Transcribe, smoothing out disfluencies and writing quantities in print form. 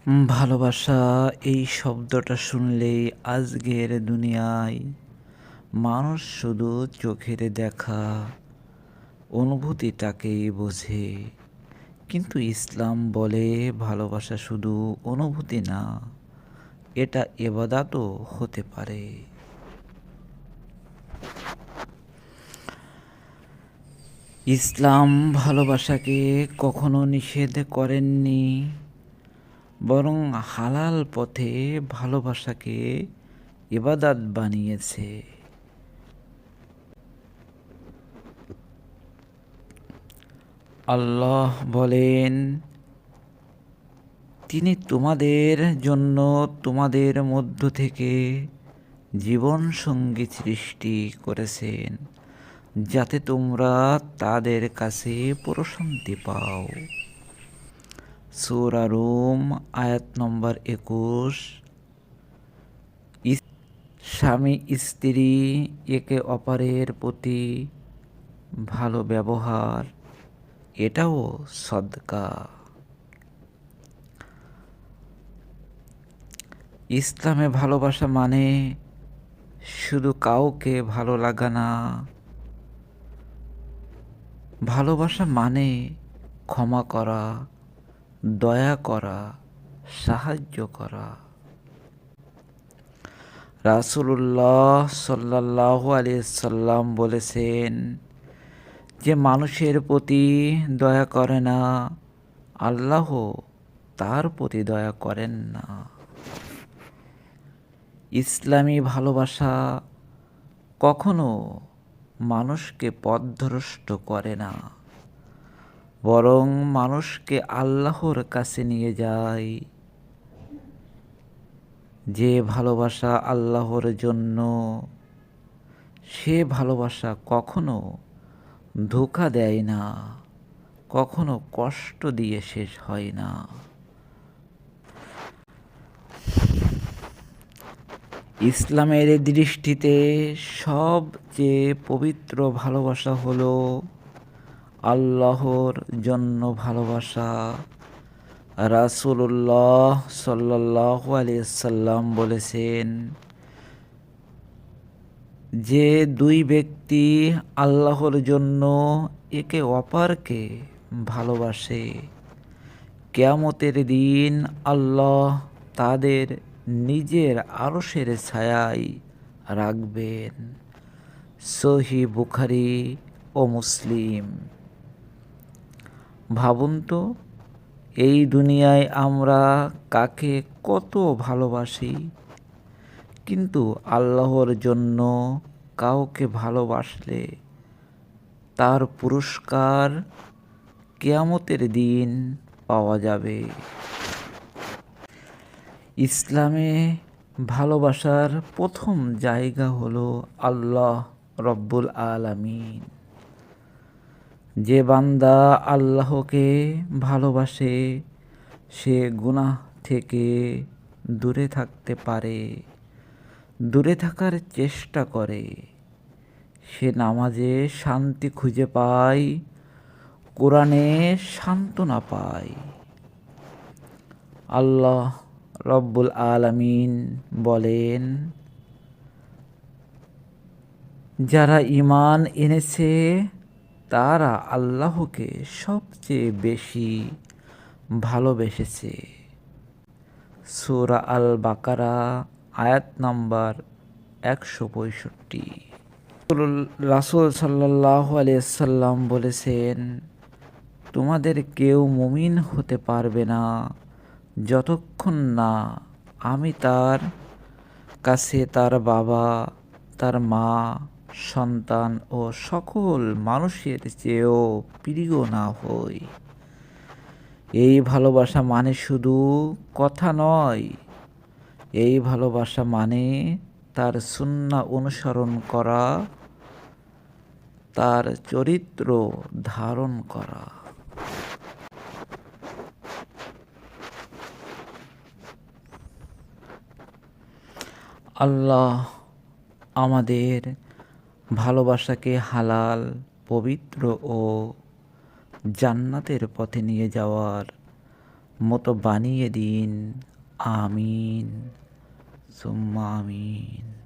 ভালোবাসা এই শব্দটা শুনলেই আজকের দুনিয়ায় মানুষ শুধু চোখের দেখা অনুভূতিটাকেই বোঝে। কিন্তু ইসলাম বলে ভালোবাসা শুধু অনুভূতি না, এটা ইবাদতও হতে পারে। ইসলাম ভালোবাসাকে কখনো নিষেধ করেননি, বরং হালাল পথে ভালোবাসাকে ইবাদত বানিয়েছে। আল্লাহ বলেন, তিনি তোমাদের জন্য তোমাদের মধ্য থেকে জীবন সঙ্গী সৃষ্টি করেছেন, যাতে তোমরা তাদের কাছে প্রশান্তি পাও। সূরা রুম আয়াত নম্বর 21। স্বামী স্ত্রী একে অপরের প্রতি ভালো ব্যবহার, এটাও সদকা। ইসলামে ভালোবাসা মানে শুধু কাউকে ভালো লাগা না, ভালোবাসা মানে ক্ষমা করা, দয়া করা, সাহায্য করা। রাসূলুল্লাহ সাল্লাল্লাহু আলাইহি সাল্লাম বলেছেন, যে মানুষের প্রতি দয়া করে না, আল্লাহ তার প্রতি দয়া করেন না। ইসলামী ভালোবাসা কখনো মানুষকে পথভ্রষ্ট করে না, বরং মানুষকে আল্লাহর কাছে নিয়ে যায়। যে ভালোবাসা আল্লাহর জন্য, সে ভালোবাসা কখনো ধোঁকা দেয় না, কখনো কষ্ট দিয়ে শেষ হয় না। ইসলামের দৃষ্টিতে সবচেয়ে পবিত্র ভালোবাসা হলো আল্লাহর জন্য ভালোবাসা। রাসূলুল্লাহ সাল্লাল্লাহু আলাইহি সাল্লাম বলেছেন, যে দুই ব্যক্তি আল্লাহর জন্য একে অপরকে ভালোবাসে, কিয়ামতের দিন আল্লাহ তাদের নিজের আরশের ছায়ায় রাখবেন। সহিহ বুখারী ও মুসলিম। ভাবুন তো, এই দুনিয়ায় আমরা কাকে কত ভালোবাসি, কিন্তু আল্লাহর জন্য কাউকে ভালোবাসলে তার পুরস্কার কিয়ামতের দিন পাওয়া যাবে। ইসলামে ভালোবাসার প্রথম জায়গা হলো আল্লাহ রব্বুল আলামিন। যে বান্দা আল্লাহকে ভালোবাসে, সে গুনাহ থেকে দূরে থাকতে পারে, দূরে থাকার চেষ্টা করে। সে নামাজে শান্তি খুঁজে পায়, কোরআনে সান্ত্বনা পায়। আল্লাহ রব্বুল আলামিন বলেন, যারা ঈমান এনেছে তারা আল্লাহকে সবচেয়ে বেশি ভালোবেসেছে। সূরা আল বাকারা আয়াত নম্বর 165। রাসূল সাল্লাল্লাহু আলাইহি সাল্লাম বলেছেন, তোমাদের কেউ মুমিন হতে পারবে না যতক্ষণ না আমি তার কাছে তার বাবা, তার মা, সন্তান ও সকল মানুষের চেয়েও প্রিয় না হই। এই ভালোবাসা মানে শুধু কথা নয়, এই ভালোবাসা মানে তার সুন্নাহ অনুসরণ করা, তার চরিত্র ধারণ করা। আল্লাহ আমাদের ভালোবাসাকে হালাল, পবিত্র ও জান্নাতের পথে নিয়ে যাওয়ার মতো বানিয়ে দিন। আমিন সুম্মা আমিন।